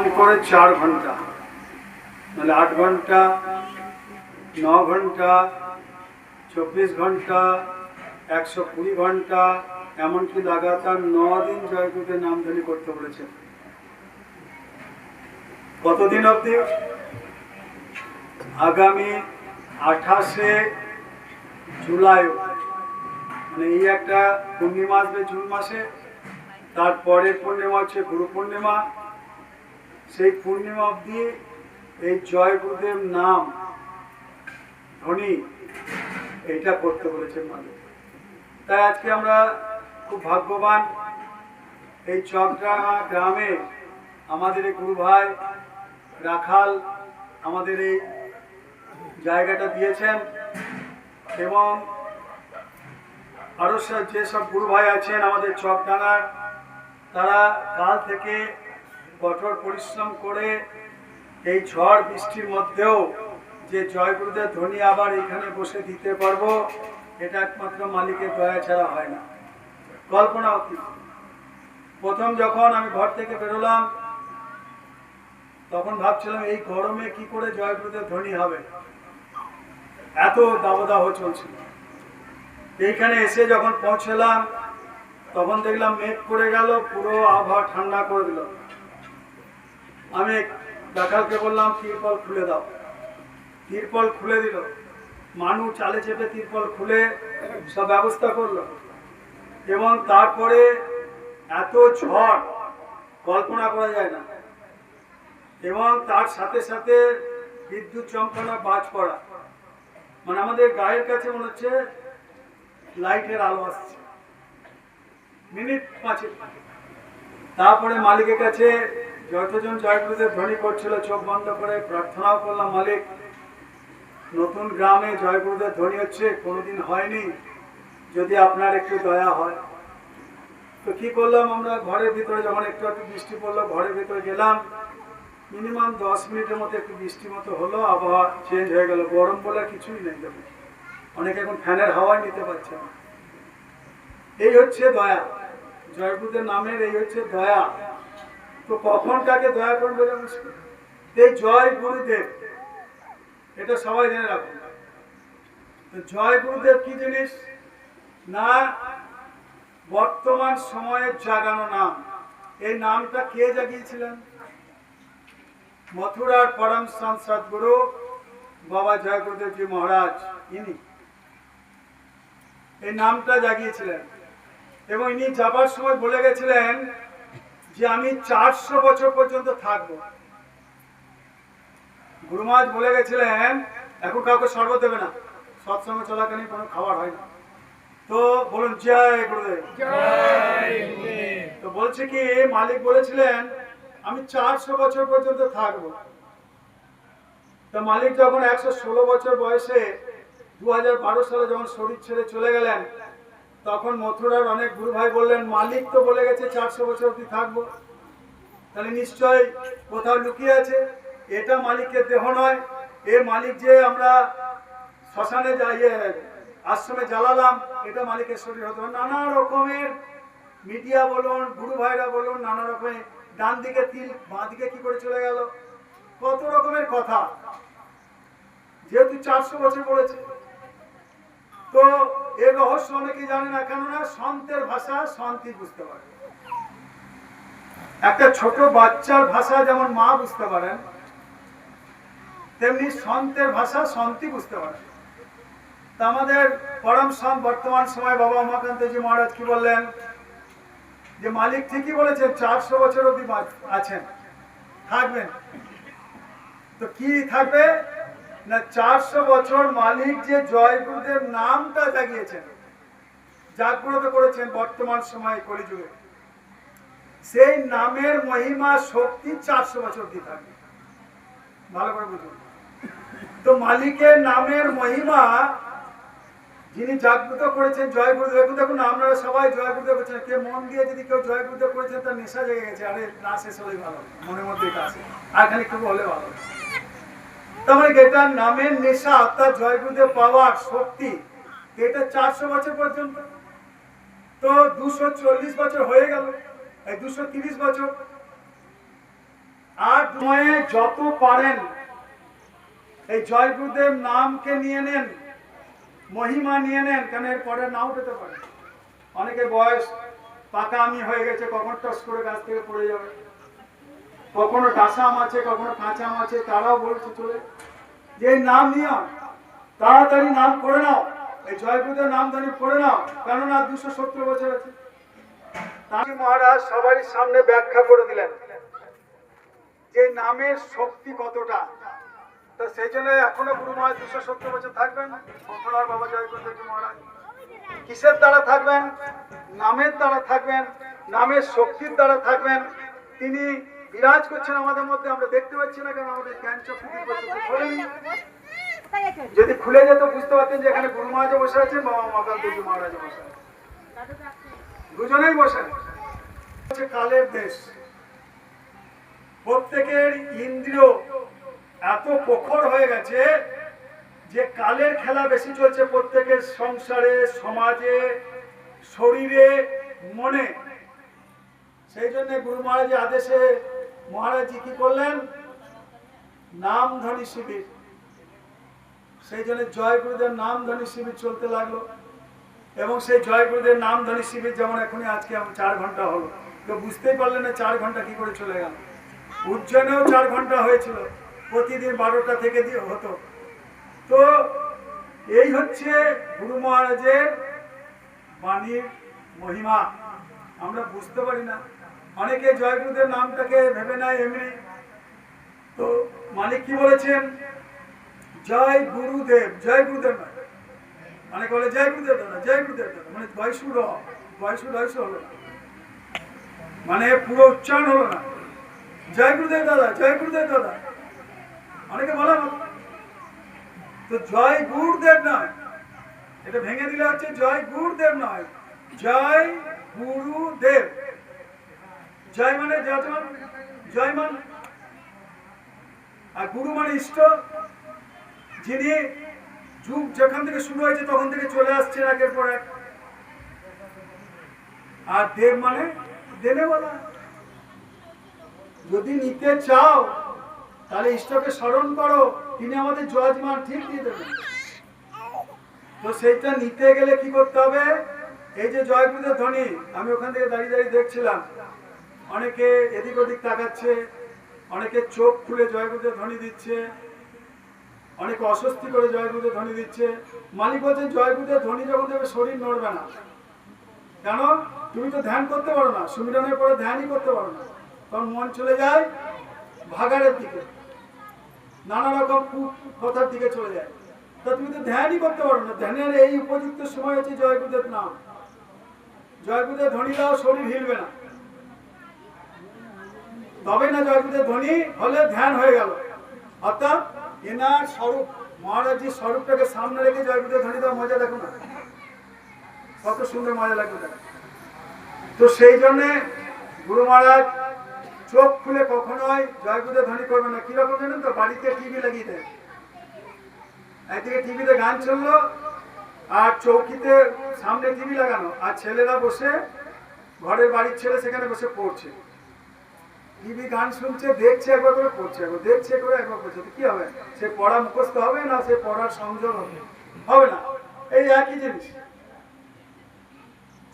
কম করে 4 ঘন্টা, নাহলে 8 ঘন্টা, 9 ঘন্টা, 24 ঘন্টা, 120 ঘন্টা, এমনকি লাগাতার 9 দিন জয়গুরুদেব নামধ্বনি করতে বলেছেন। কতদিন অবধি? আগামী 28শে জুলাই, মানে এই একটা পূর্ণিমা আসবে জুন মাসে, তারপরের পূর্ণিমা হচ্ছে গুরু পূর্ণিমা। সেই পূর্ণিমা অবধি এই জয় গুরুদেব নাম ধ্বনি এইটা করতে বলেছেন মালিক। তাই আজকে আমরা খুব ভাগ্যবান, এই চকডাঙ্গা গ্রামে আমাদের এই গুরু ভাই রাখাল আমাদের এই জায়গাটা দিয়েছেন, এবং আরো যেসব গুরু ভাই আছেন আমাদের চকডাঙ্গার, তারা কাল থেকে কঠোর পরিশ্রম করে এই ঝড় বৃষ্টির মধ্যেও যে জয় গুরুদেব ধ্বনি আবার এখানে বসে দিতে পারবো, এটা একমাত্র মালিকের দয়া ছাড়া হয় না। কল্পনা অতীত। প্রথম যখন আমি ঘর থেকে বেরোলাম তখন ভাবছিলাম এই গরমে কি করে জয় গুরুদেব ধ্বনি হবে, এত দাবদাহ চলছিল। এইখানে এসে যখন পৌঁছলাম তখন দেখলাম মেঘ পড়ে গেল, পুরো আবহাওয়া ঠান্ডা করে দিল। আমি রাখালকে বললাম তিরপল খুলে দাও, তিরপল খুলে দিল। মানুষ চালে চেপে তিরপল খুলে সব ব্যবস্থা করলো, এবং তারপরে এত ঝড় কল্পনা করা যায় না, এবং তার সাথে সাথে বিদ্যুৎ চমকানো, বাজ পড়া, মানে আমাদের গায়ের কাছে মনে হচ্ছে লাইটের আলো আসছে মিনিট 5। তারপরে মালিকের কাছে যতজন জয় গুরুদেব ধ্বনি করছিল চোখ বন্ধ করে প্রার্থনাও করলাম, মালিক নতুন গ্রামে জয় গুরুদেব ধ্বনি হচ্ছে, কোনোদিন হয়নি, যদি আপনার একটু দয়া হয়। তো কি করলাম, আমরা ঘরের ভিতরে যখন একটু একটু বৃষ্টি পড়লো, ঘরের ভিতরে গেলাম, মিনিমাম 10 মিনিটের মতো একটু বৃষ্টি মতো হলো, আবহাওয়া চেঞ্জ হয়ে গেল। গরম বলে কিছুই নেই, দেখুন অনেকে এখন ফ্যানের হাওয়ায় নিতে পারছে না। এই হচ্ছে দয়া, জয় গুরুদেব নামের এই হচ্ছে দয়া। তো কখন কাকে দয়া করবে মুশকিল। এই জয় গুরুদেব এটা সবাই জেনে রাখুন। জয় গুরুদেব কি জিনিস না, বর্তমান সময়ের জাগানো নাম। এই নামটা কে জাগিয়েছিলেন? মথুরার পরম সন্ত সদ্গুরু বাবা জয় গুরুদেবজি মহারাজ, ইনি এই নামটা জাগিয়েছিলেন। এবং ইনি যাবার সময় বলে গেছিলেন যে আমি 400 বছর পর্যন্ত থাকবো। গুরু মহারাজ বলে গেছিলেন এখন কাউকে শরবত দেবে না, সৎসঙ্গ চলাকালীন কোনো খাবার হয় না। তো বলুন জয় গুরুদেব। তো বলছে কি মালিক বলেছিলেন আমি 400 বছর পর্যন্ত থাকবো। তো মালিক যখন 116 বছর বয়সে 2012 সালে যখন শরীর ছেড়ে চলে গেলেন, তখন মথুরার অনেক গুরু ভাই বললেন মালিক তো বলে গেছে 400 বছর অবধি থাকবো, তাহলে নিশ্চয় কোথাও লুকিয়ে আছে, এটা মালিকের দেহ নয়। এ মালিক যে আমরা শ্মশানে যাইয়ে আশ্রমে জ্বালালাম, এটা মালিকের শরীর হতো। নানা রকমের মিডিয়া বলুন, গুরু ভাইরা বলুন, নানা রকমের ডান দিকে তিল, বাঁ দিকে কি করে চলে গেল, কত রকমের কথা। যেহেতু 400 বছর বলেছে, তো এর রহস্য অনেকে জানে না, কেননা সন্তের ভাষা সন্তই বুঝতে পারে। একটা ছোট বাচ্চার ভাষা যেমন মা বুঝতে পারেন, তেমনি সন্তের ভাষা সন্তই বুঝতে পারে। তা আমাদের পরম সন্ত বর্তমান সময় বাবা উমাকান্তজি মহারাজ কি বললেন যে মালিক ঠিকই বলেছেন 400 বছর অবধি আছেন, থাকবেন। তো কি থাকবে না, 400 বছর মালিক যে জয় গুরুদেব নামটা জাগিয়েছেন, জাগ্রত করেছেন বর্তমান সময়ে কলিযুগে, সেই নামের মহিমা শক্তি 400 বছর অবধি থাকবে। ভালো করে বুঝুন। তো মালিকের নামের মহিমা যিনি জাগ্রত করেছেন জয় গুরুদেব। দেখুন আপনারা সবাই জয় গুরুদেব বলছেন, কে মন দিয়ে যদি কেউ জয় গুরুদেব করেছেন তার নেশা জেগে গেছে, আরে না শেষ হলেই ভালো, মনের মধ্যে এটা আছে, আর খানিক একটু হলে ভালো। তার মানে এটার নামের নেশা, অর্থাৎ জয় গুরুদেব পাওয়ার শক্তি, এটা 400 বছর পর্যন্ত। তো 240 বছর হয়ে গেল, এই 230 বছর। আর সময়ে যত পারেন এই জয় গুরুদেব নামকে নিয়ে নেন, মহিমা নিয়ে নেন, কেন এর পরে নাও পেতে পারে। অনেকে বয়স পাকা আমি হয়ে গেছে, কখন টস করে গাছ থেকে পড়ে যাবে, কখনো ডাসা আম আছে, কখনো কাঁচা আম আছে, তারাও বলছে চলে যে নাম নিও, তাড়াতাড়ি নাম করে নাও, এই জয় গুরুদেব নাম ধরে পড়ে নাও, কেননা 270 বছর আছে। তাকে মহারাজ সবারই সামনে ব্যাখ্যা করে দিলেন যে নামের শক্তি কতটা। তো সেই জন্য এখনো গুরু মহারাজ 270 বছর থাকবেন। কখনার বাবা জয় গুরুদেব মহারাজ কিসের দ্বারা থাকবেন? নামের দ্বারা থাকবেন, নামের শক্তির দ্বারা থাকবেন। তিনি বিরাজ করছেন আমাদের মধ্যে, আমরা দেখতে পাচ্ছি না, কেন আমাদের জ্ঞান চক্ষু খোলেনি। যদি খুলে যেত বুঝতে পারতেন যে এখানে গুরু মহারাজ বসে আছেন, বাবা মাকাল দেবী মহারাজ বসে আছেন, দুজনেই বসেন। কালের দেশ, প্রত্যেকের ইন্দ্রিয় এত প্রখর হয়ে গেছে যে কালের খেলা বেশি চলছে প্রত্যেকের সংসারে, সমাজে, শরীরে, মনে। সেই জন্য গুরু মহারাজের আদেশে মহারাজজি কি করলেন? নামধ্বনি শিবির। সেই জন্য জয় গুরুদেব নামধ্বনি শিবির চলতে লাগলো। এবং সেই জয় গুরুদেব নামধ্বনি শিবির যেমন এখনই আজকে 4 ঘন্টা হলো, তো বুঝতেই পারলেন না 4 ঘন্টা কি করে চলে গেল। উজ্জয়নেও 4 ঘন্টা হয়েছিল, প্রতিদিন 12টা থেকে দিয়ে হতো। তো এই হচ্ছে গুরু মহারাজের বাণীর মহিমা, আমরা বুঝতে পারি না। অনেকে জয় গুরুদেব নামটাকে ভেবে নেয় এমনি। তো মালিক কি বলেছেন? জয় গুরুদেব, জয় গুরুদেব নয়। অনেকে বলে জয় গুরুদেব দাদা, জয় গুরুদেব দাদা, মানে বয়সুর হলো না, মানে পুরো উচ্চারণ হলো না। জয় গুরুদেব দাদা, জয় গুরুদেব দাদা অনেকে বলে। তো জয় গুরুদেব নয়, এটা ভেঙে দিলে হচ্ছে জয় গুরুদেব নয়, জয় গুরুদেব। জয় মানে যজন, জয় মান, আর গুরু মানে ইষ্ট, যিনি যুগ যেখান থেকে শুরু হয়েছে তখন থেকে চলে আসছেন একের পর এক। আর দেব মানে দেনে বলা। যদি নিতে চাও তাহলে ইষ্টকে স্মরণ করো, তিনি আমাদের যজমান ঠিক দিয়ে দেবেন। তো সেইটা নিতে গেলে কি করতে হবে? এই যে জয় গুরুদেব ধ্বনি, আমি ওখান থেকে দাঁড়িয়ে দাঁড়িয়ে দেখছিলাম, অনেকে এদিক ওদিক তাকাচ্ছে, অনেকে চোখ খুলে জয় গুরুদেব ধ্বনি দিচ্ছে, অনেকে অস্বস্তি করে জয় গুরুদেব ধ্বনি দিচ্ছে। মালিক বলছেন জয় গুরুদেব ধ্বনি যখন দেবে শরীর নড়বে না। কেন? তুমি তো ধ্যান করতে পারো না, সুমিরনের পরে ধ্যানই করতে পারো না, তখন মন চলে যায় ভাগাড়ের দিকে, নানা রকম কথার দিকে চলে যায়। তা তুমি তো ধ্যানই করতে পারো না। ধ্যানের এই উপযুক্ত সময় হচ্ছে জয় গুরুদেব নাম। জয় গুরুদেব ধ্বনি দাও, শরীর হিলবে না, তবে না জয় গুরুদেব ধ্বনি হলে ধ্যান হয়ে গেল। অর্থাৎ এনার স্বরূপ, মহারাজজির স্বরূপটাকে সামনে রেখে জয় গুরুদেব ধ্বনি দেওয়া মজা দেখো না, কত সুন্দর মজা লাগবে। তো সেই জন্যে গুরু মহারাজ চোখ খুলে কখনোই জয় গুরুদেব ধ্বনি করবে না। কিরকম জানেন তো? বাড়িতে টিভি লাগিয়ে দেয়, একদিকে টিভিতে গান চললো আর চৌকিতে সামনে টিভি লাগানো, আর ছেলেরা বসে, ঘরের বাড়ির ছেলে সেখানে বসে পড়ছে, টিভি গান শুনছে, দেখছে একবার করে, পড়ছে একবার, দেখছে করে একবার পড়ছে। কি হবে? সে পড়া মুখস্থ হবে না, সে পড়ার সংযোগ হবে না, এই একই জিনিস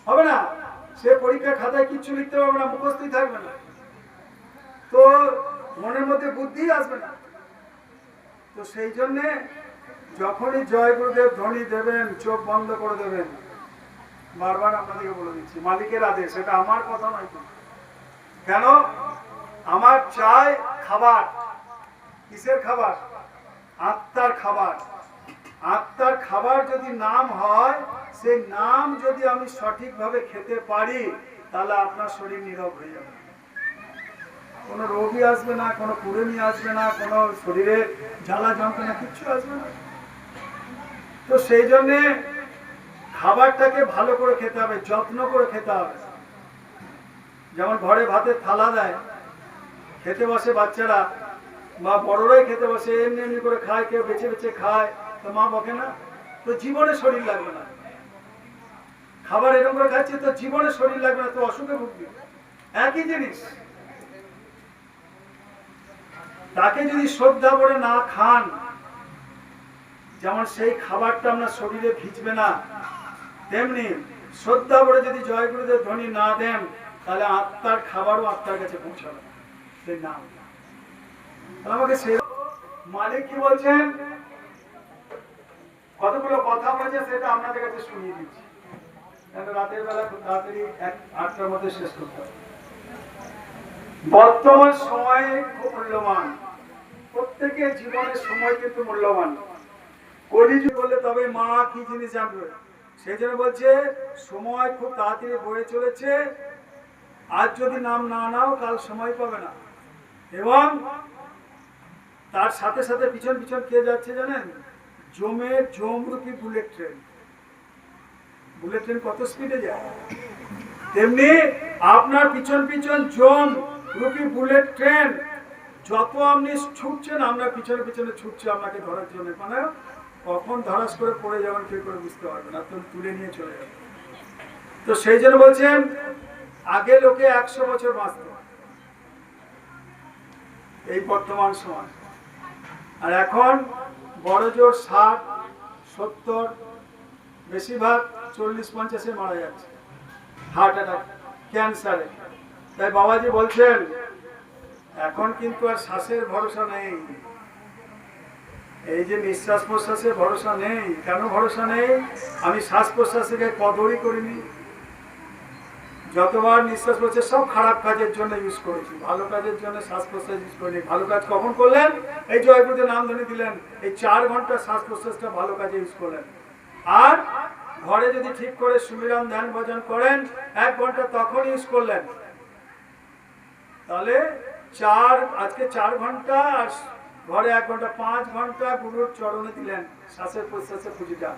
হবে না। সে পরীক্ষা খাতায় কিচ্ছু লিখতে পারবে না, মুখস্থই থাকবে না, তো মনের মধ্যে বুদ্ধি আসবে না। তো সেই জন্যে যখনই জয় গুরুদেব ধ্বনি দেবেন চোখ বন্ধ করে দেবেন। বারবার আপনাদেরকে বলে দিচ্ছি, মালিকের আদেশ, এটা আমার কথা নয়। কেন? আমার চাই খাবার। কিসের খাবার? আত্মার খাবার। আত্মার খাবার যদি নাম হয়, সেই নাম যদি আমি সঠিকভাবে খেতে পারি, তাহলে আপনার শরীর নীরব হয়ে যাবে, কোনো রোগী আসবে না, কোনো কুড়েমি আসবে না, কোনো শরীরে জ্বালা যন্ত্রণা কিচ্ছু আসবে না। তো সেই জন্যে খাবারটাকে ভালো করে খেতে হবে, যত্ন করে খেতে হবে। যেমন ঘরে ভাতের থালা দেয়, খেতে বসে বাচ্চারা বা বড়রাই খেতে বসে, এমনি এমনি করে খায়, কেউ বেছে বেছে খায়, তো মা বকে না? তো জীবনে শরীর লাগবে না। খাবার এরকম করে খাচ্ছে তো জীবনে শরীর লাগবে না, তো অসুখে ভুগবি। একই জিনিস। তাকে যদি শ্রদ্ধা করে না খান, যেমন সেই খাবারটা আপনার শরীরে ভিজবে না, তেমনি শ্রদ্ধা করে যদি জয় গুরুদেব ধ্বনি না দেন, তাহলে আত্মার খাবারও আত্মার কাছে পৌঁছাবে সেই নাম। আমাকে সে মালিক কি বলছেন, কতগুলো কথা বলছে সেটা আপনাদের কাছে শুনিয়ে দিচ্ছি, কারণ রাতের বেলা খুব তাড়াতাড়ি 8টার মধ্যে শেষ করতে হবে। বর্তমান সময় খুব মূল্যবান, প্রত্যেকের জীবনের সময় কিন্তু মূল্যবান। কলিযুগ বললে তবে মা কি জিনিস জানবে, সেই জন্য বলছে সময় খুব তাড়াতাড়ি বয়ে চলেছে, আজ যদি নাম না নাও কাল সময় পাবে না। এবং তার সাথে সাথে পিছন পিছন কে যাচ্ছে জানেন, জমরূপী বুলেট ট্রেন। বুলেট ট্রেন কত স্পিডে যায়, তেমনি আপনার পিছন পিছন জমরূপী বুলেট ট্রেন, যত আপনি ছুটছেন আপনার পিছনে পিছনে ছুটছে আপনাকে ধরার জন্য, মানে কখন ধরাস করে পড়ে যাবেন কেউ করে বুঝতে পারবেন না, তুলে নিয়ে চলে যাবে। তো সেই জন্য বলছেন আগে লোকে 100 বছর বাঁচত এই বর্তমান সময়, আর এখন বড় জোর 60, 70, বেশিরভাগ 40-50-এ মারা যাচ্ছে হার্ট অ্যাটাক, ক্যান্সারে। তাই বাবাজি বলছেন এখন কিন্তু আর শ্বাসের ভরসা নেই, এই যে নিঃশ্বাস প্রশ্বাসের ভরসা নেই। কেন ভরসা নেই? আমি শ্বাস প্রশ্বাসকে কদরই করিনি, যতবার নিঃশ্বাস প্রশ্বাস সব খারাপ কাজের জন্য ইউজ করেছি, ভালো কাজের জন্য শ্বাস প্রশ্বাস ইউজ করিনি। ভালো কাজ কখন করলেন? এই জয় গুরুদেব নাম ধরে দিলেন, এই 4 ঘন্টা শ্বাস প্রশ্বাসটা ভালো কাজে ইউজ করলেন। আর ঘরে যদি ঠিক করে সুমিরন ধ্যান ভজন করেন 1 ঘন্টা তখন ইউজ করলেন, তাহলে আজকে 4 ঘন্টা, আর ঘরে 1 ঘন্টা, 5 ঘন্টা গুরুর চরণে দিলেন শ্বাসের প্রশ্বাসের পুঁজিটা।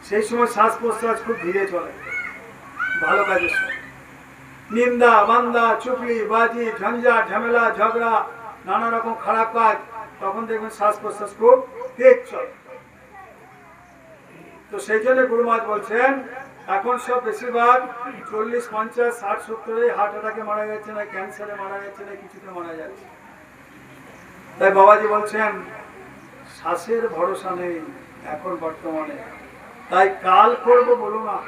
সেই সময় শ্বাস প্রশ্বাস খুব ধীরে চলে ভালো কাজের সময়। নিন্দা বান্দা চুপলি বাজি ঝঞ্ঝা ঝামেলা ঝগড়া নানা রকম খারাপ কাজ, তখন দেখবেন শ্বাস প্রশ্বাস খুব তেজ চলে। তো সেই জন্য গুরুমাজ বলছেন এখন সব বেশিরভাগ 40, 50, 60, 70 হার্ট অ্যাটাকে মারা যাচ্ছে না, ক্যান্সারে মারা যাচ্ছে না, কিছুতে মারা যাচ্ছে। তাই বাবাজি বলছেন শ্বাসের ভরসা নেই এখন বর্তমানে। তাই কাল করব বলো না,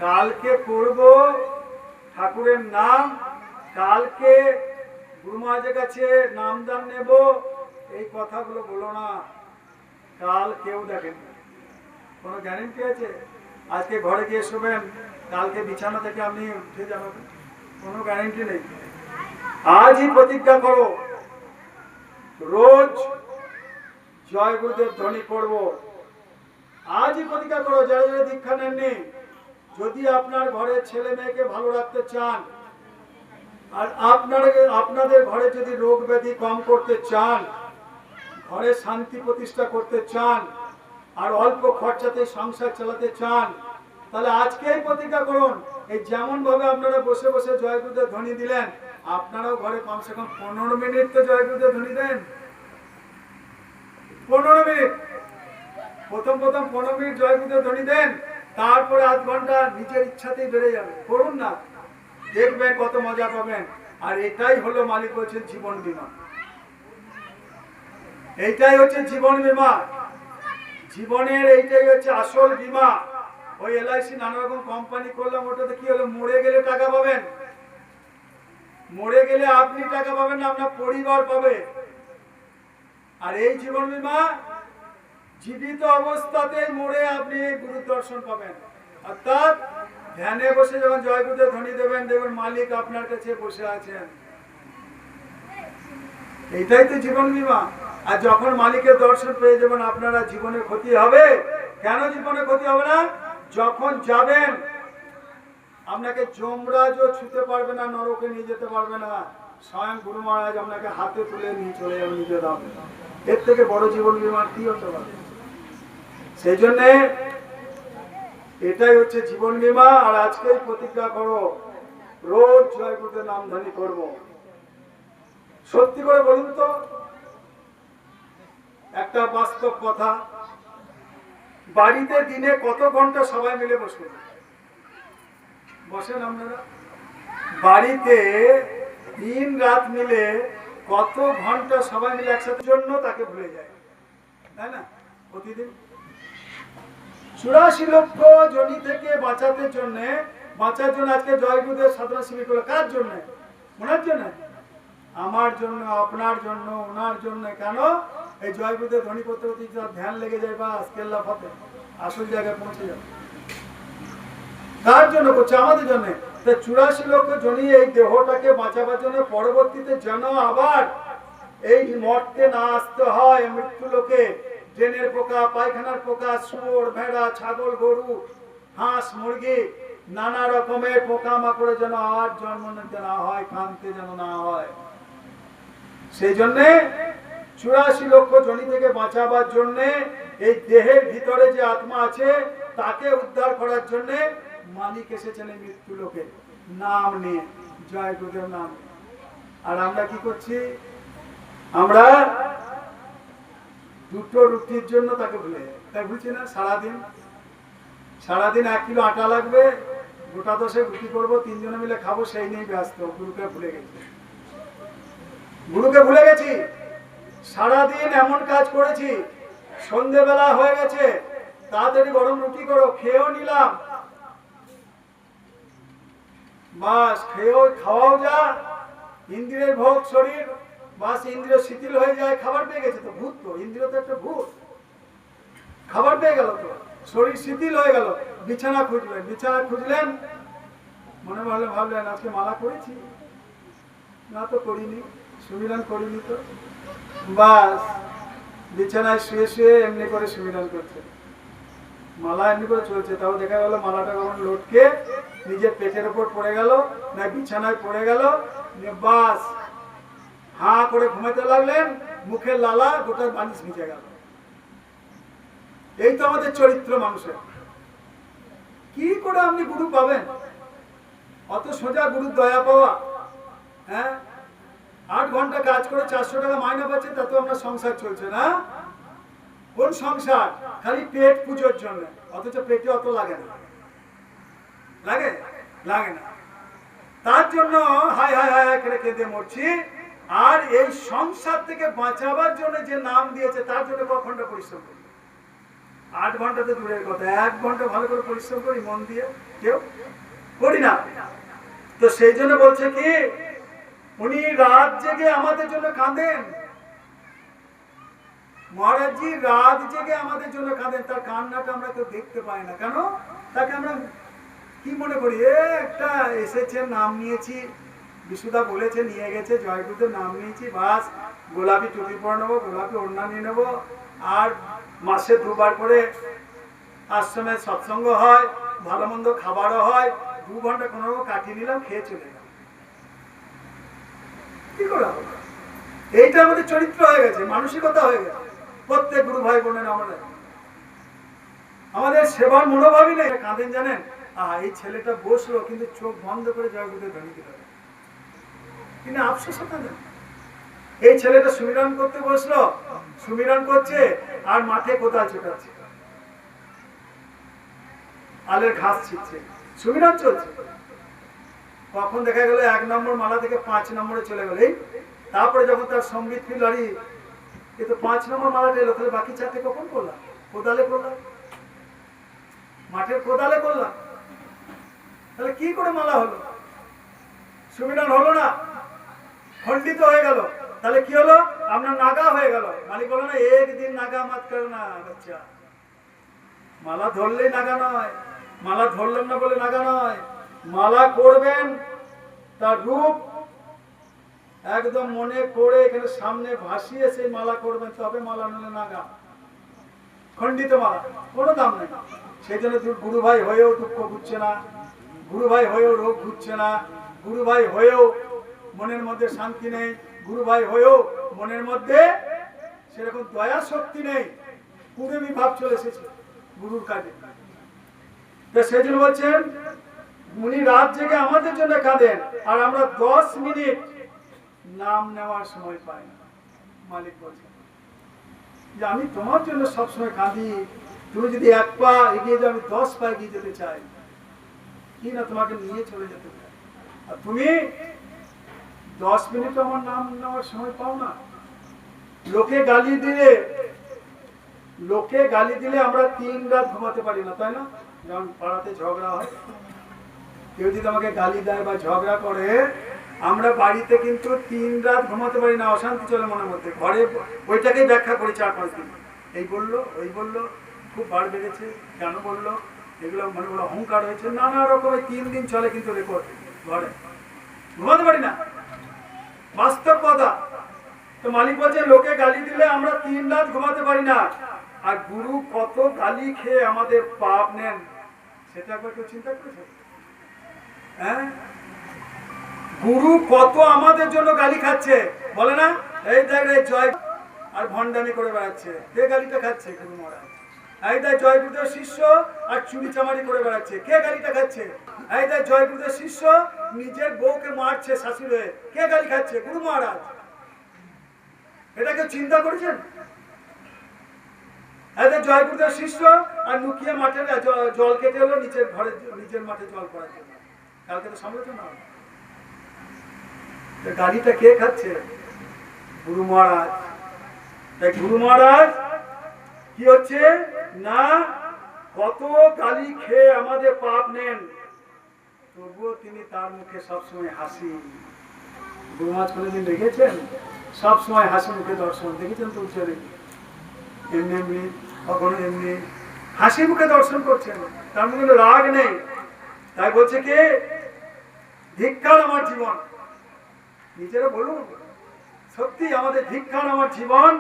কালকে করব ঠাকুরের নাম, কালকে গুরু মহারাজের কাছে নামদান নেব, এই কথাগুলো বলো না। কাল কেউ দেখেন, কোনো গ্যারেন্টি আছে? আজকে ঘরে গিয়ে শোবেন, কালকে বিছানা থেকে আপনি উঠে যাবেন, কোনো গ্যারেন্টি নেই। আজই প্রতিজ্ঞা করো রোজ জয় গুরুদেব ধ্বনি করব। আজই প্রতিজ্ঞা করো, যারা যারা দীক্ষা নেননি, যদি আপনার ঘরে ছেলে মেয়েকে ভালো রাখতে চান, আর আপনাদের ঘরে যদি রোগ ব্যাধি কম করতে চান, ঘরে শান্তি প্রতিষ্ঠা করতে চান, আর অল্প খরচাতে সংসার চালাতে চান, তাহলে আজকেই প্রতিজ্ঞা করুন, এই যেমন ভাবে আপনারা বসে বসে জয় গুরুদেব ধ্বনি দিলেন, আপনারাও ঘরে কমসে কম 15 মিনিট তো জয় গুরুদেব ধ্বনি দেন। 15 মিনিট, প্রথম 15 মিনিট জয় গুরুদেব ধ্বনি দেন, তারপরে আধ ঘন্টা নিজের ইচ্ছাতেই বেড়ে যাবে, করুন না, দেখবেন কত মজা পাবেন। আর এটাই হলো মালিক বলছেন জীবন বীমা, এইটাই হচ্ছে জীবন বীমা, জীবনের এইটাই হচ্ছে আসল বীমা। ওই LIC নানা রকম কোম্পানি করলাম, ওটাতে কি হলো, মরে গেলে টাকা পাবেন, মরে গেলে আপনি টাকা পাবেন না, আপনার পরিবার পাবে। আর এই জীবন বীমা জীবিত অবস্থাতে মরে আপনি গুরু দর্শন পাবেন, অর্থাৎ ধ্যানে বসে যখন জয় গুরুদেব ধ্বনি দেবেন, দেখবেন মালিক আপনার কাছে বসে আছেন, এইটাই তো জীবন বীমা। আর যখন মালিকের দর্শন পেয়ে যাবেন, আপনারা জীবনে ক্ষতি হবে। কেন জীবনে ক্ষতি হবে না? যখন যাবেন আপনাকে যমরাজও ছুতে পারবে না, নরকে নিয়ে যেতে পারবে না, স্বয়ং গুরু মহারাজ আপনাকে হাতে তুলে নিয়ে চলে যাবেন নিজের ধামে। এর থেকে বড় জীবন বীমার কি হতে পারে? সেই জন্যে এটাই হচ্ছে জীবন বীমা। আর আজকেই প্রতিজ্ঞা করো রোজ জয় গুরুদেব নাম ধ্বনি করব। সত্যি করে বলুন তো, একটা বাস্তব কথা, বাড়িতে দিনে কত ঘন্টা সবাই মিলে বসবেন? বসেন আপনারা? বাড়িতে দিন রাত মিলে কত ঘন্টা সবাই মিলে একসাথে জন্য তাকে ভুলে যায়, তাই না? প্রতিদিন 84 লক্ষ জনি থেকে বাঁচার জন্য আজকে জয়গুরুদেব সাধনা শিবির করলো। কার জন্য? ওনার জন্য, আমার জন্য, আপনার জন্য, ওনার জন্য। কেন? এই জয়গুরুদেব ধ্বনি করতে করতে ধ্যান লেগে যায় বা কেল্লা ফতে আসল জায়গায় পৌঁছে যাবে। কার জন্য করছে? আমাদের জন্য। 84 লক্ষ জনি এই দেহটাকে বাঁচাবার জন্য পরবর্তীতে যেন আবার এই মর্তে না আসতে হয় মৃত্যু লোকে। ড্রেনের পোকা, পায়খানার পোকা, শুয়োর, ভেড়া, ছাগল, গরু, হাঁস, মুরগি, নানা রকমের পোকা মাকড়ে যেন আর জন্ম নিতে না হয়, কানতে যেন না হয়। সেই জন্য 84 লক্ষ জনি থেকে বাঁচাবার জন্য এই দেহের ভিতরে যে আত্মা আছে তাকে উদ্ধার করার জন্য মালিক এসেছেন এই মৃত্যু লোকে নাম নিয়ে, জয় গুরুদেব নাম। আর আমরা কি করছি? আমরা দুটো রুটির জন্য তাকে ভুলে যাই, তাই বুঝছি না? সারাদিন 1 কিলো আটা লাগবে, গোটা 10 রুটি করবো, 3 জনে মিলে খাবো, সেই নিয়ে ব্যস্ত। গুরুকে ভুলে গেছি। সারাদিন এমন কাজ করেছি, সন্ধ্যেবেলা হয়ে গেছে, তাড়াতাড়ি গরম রুটি করো, খেয়েও নিলাম, বাস খাওয়াও যা, ইন্দ্রিয়ের ভোগ শরীর, বাস ইন্দ্রিয় শিথিল হয়ে যায়। খাবার পেয়ে গেছে তো, ভূত তো, ইন্দ্রিয় তো একটা ভূত। খাবার পেয়ে গেল তো, শরীর শিথিল হয়ে গেল, বিছানা খুঁজলেন, মনে ভাবলেন আজকে মালা করেছি না, তো করিনি, সুমিরন করিনি তো, বাস বিছানায় শুয়ে এমনি করে সুমিরন করছে, মালা এমনি করে চলছে। তাও দেখা গেল মালাটা কখন লটকে নিজের পেটের উপর পড়ে গেল, না বিছানায় পড়ে গেল, বাস হাঁ করে ঘুমাতে লাগলেন, মুখের লালা গোটা বালিশ ভিজে গেল। এই তো আমাদের চরিত্র মানুষের। কি করে আপনি গুরু পাবেন? অত সোজা গুরুর দয়া পাওয়া? হ্যাঁ, 8 ঘন্টা কাজ করে 400 টাকা মাইনে পাচ্ছে, তাতেও আমরা সংসার চলছে না। কোন সংসার? খালি পেট পুজোর জন্য, অথচ পেটে অত লাগে না, লাগে না। তার জন্য হায় হায় হায় করে কেঁদে মরছি। আর এই সংসার থেকে বাঁচাবার জন্য যে নাম দিয়েছে তার জন্য ক ঘন্টা পরিশ্রম করি? 8 ঘন্টা তো দূরের কথা, 1 ঘন্টা ভালো করে পরিশ্রম করি মন দিয়ে? কেউ করি না। তো সেই জন্য বলছে কি, উনি রাত জেগে আমাদের জন্য কাঁদেন। মহারাজজি রাত জেগে আমাদের জন্য কাঁদেন, তার কান্নাটা আমরা কেউ দেখতে পাই না। কেন? তাকে আমরা কি মনে করি? একটা এসেছে, নাম নিয়েছি, বিশুদা বলেছে নিয়ে গেছে, জয়গুরুদেব নাম নিয়েছি, বাস গোলাপি টুপি পরে নেবো, গোলাপি ওড়না নিয়ে নেবো, আর মাসে 2 বার করে আশ্রমে সৎসঙ্গ হয়, ভালো মন্দ খাবারও হয়, 2 ঘন্টা কোনো কাটিয়ে নিলাম, খেয়ে চলে গেলাম। কি করে হবে? এইটা আমাদের চরিত্র হয়ে গেছে, মানসিকতা হয়ে গেছে। প্রত্যেক গুরু ভাই বোনেরা আমাদের সেবার মনোভাবই নেই। কাঁদেন জানেন? এই ছেলেটা বসলো কিন্তু চোখ বন্ধ করে জয়গুরুদেব ধ্বনি দিল, তিনি আফসোস কাঁদেন। এই ছেলেটা সুমিরন করতে বসলো, সুমিরন করছে আর মাঠে কোদাল ছোটাচ্ছে, আলের ঘাস ছিটছে, সুমিরন চলছে। কখন দেখা গেল 1 নম্বর মালা থেকে 5 নম্বরে চলে গেল। তারপরে যখন তার সঙ্গীত ফিল, আরে এ তো 5 নম্বর মালাটা এলো, তাহলে বাকি 4টে কখন করলাম? কোদালে করলাম, মাঠের কোদালে করলাম, তাহলে কি করে মালা হলো? সুমিরন হলো না, খণ্ডিত হয়ে গেল। তাহলে কি হলো? আপনার নাগা হয়ে গেল। মালিক বলো না, একদিন নাগা মাত করো না বাচ্চা। মালা ধরলেই নাগা নয়, মালা ধরলেন না বলে নাগা নয়। মালা করবেন, তার রূপ একদম মনে করে এখানে সামনে ভাসিয়ে সেই মালা করবেন, তবে মালা নলে নাগা। খণ্ডিত মালা কোনো দাম নেই। সেই জন্য গুরু ভাই হয়েও দুঃখ ঘুরছে না, গুরু ভাই হয়েও রোগ ঘুরছে না, গুরু ভাই হয়েও মনের মধ্যে শান্তি নেই, গুরু ভাই হয়েও মনের মধ্যে সেরকম দয়া শক্তি নেই, কুড়েমি ভাব চলে এসেছে গুরুর কাজে। সেই জন্য বলছেন উনি রাত জেগে আমাদের জন্য কাঁদেন, আর আমরা 10 মিনিট নাম নেওয়ার সময় পাই না। মালিক বলছেন যে আমি তোমার জন্য সবসময় কাঁদি, তুমি যদি 1 পা এগিয়ে যাও, আমি 10 পা এগিয়ে যেতে চাই, কি না তোমাকে নিয়ে চলে যেতে চাই। আর তুমি 10 মিনিট আমার নাম নেওয়ার সময় পাও না? লোকে গালি দিলে আমরা 3 রাত ঘুমাতে পারি না, তাই না? যেমন পাড়াতে ঝগড়া হয়, কেউ যদি আমাকে গালি দেয় বা ঝগড়া করে, আমরা বাড়িতে কিন্তু 3 রাত ঘুমাতে পারি না, অশান্তি চলে মনের মধ্যে। ঘরে ওইটাকেই ব্যাখ্যা করি 4-5 দিন, এই বললো ওই বললো, খুব বার বেড়েছে, কেন বললো, এগুলো মানে বলো অহংকার হয়েছে, নানা রকম 3 দিন চলে কিন্তু রেকর্ড, ঘরে ঘুমাতে পারি না, বাস্তব কথা। তো মালিক বলছে লোকে গালি দিলে আমরা 3 রাত ঘুমাতে পারি না। আর গুরু কত গালি খেয়ে আমাদের পাপ নেন, সেটা একবার কেউ চিন্তা করেছে? হ্যাঁ, গুরু কত আমাদের জন্য গালি খাচ্ছে, বলে না? এই দেখ রে জয়, আর ভণ্ডামি করে বেড়াচ্ছে, কে গালিটা খাচ্ছে? গুরু মহারাজ। এই দেখ জয় গুরুদেব শিষ্য আর চুরি চামারি করে বেড়াচ্ছে, কে গালিটা খাচ্ছে? এই দেখ জয় গুরুদেব শিষ্য নিজের বউকে মারছে শাশুড়ে, কে গালি খাচ্ছে? গুরু মহারাজ। এটা কেউ চিন্তা করেছেন? এদের জয় গুরুদেব শিষ্য আর লুকিয়ে মাঠে জল কেটে এলো নিচের ঘরে, নিজের মাঠে জল করার জন্য, কালকে তো সমালোচনা হবে। গালিটা কে খাচ্ছে? গুরু মহারাজ। তাই গুরু মহারাজ কি হচ্ছে না, কত গালি খেয়ে আমাদের পাপ নেন, তবুও তিনি তার মুখে সবসময় হাসি। গুরু মহারাজ কোনোদিন দেখেছেন সবসময় হাসি মুখে দর্শন দেখেছেন? তো উচ্চারে এমনি এমনি, কখনো এমনি হাসি মুখে দর্শন করছেন, তার মধ্যে রাগ নেই। তাই বলছে কে, ধিক্কার আমার জীবন। নিজেরা বলুন, সত্যি আমাদের ধিক্কার আমার জীবন।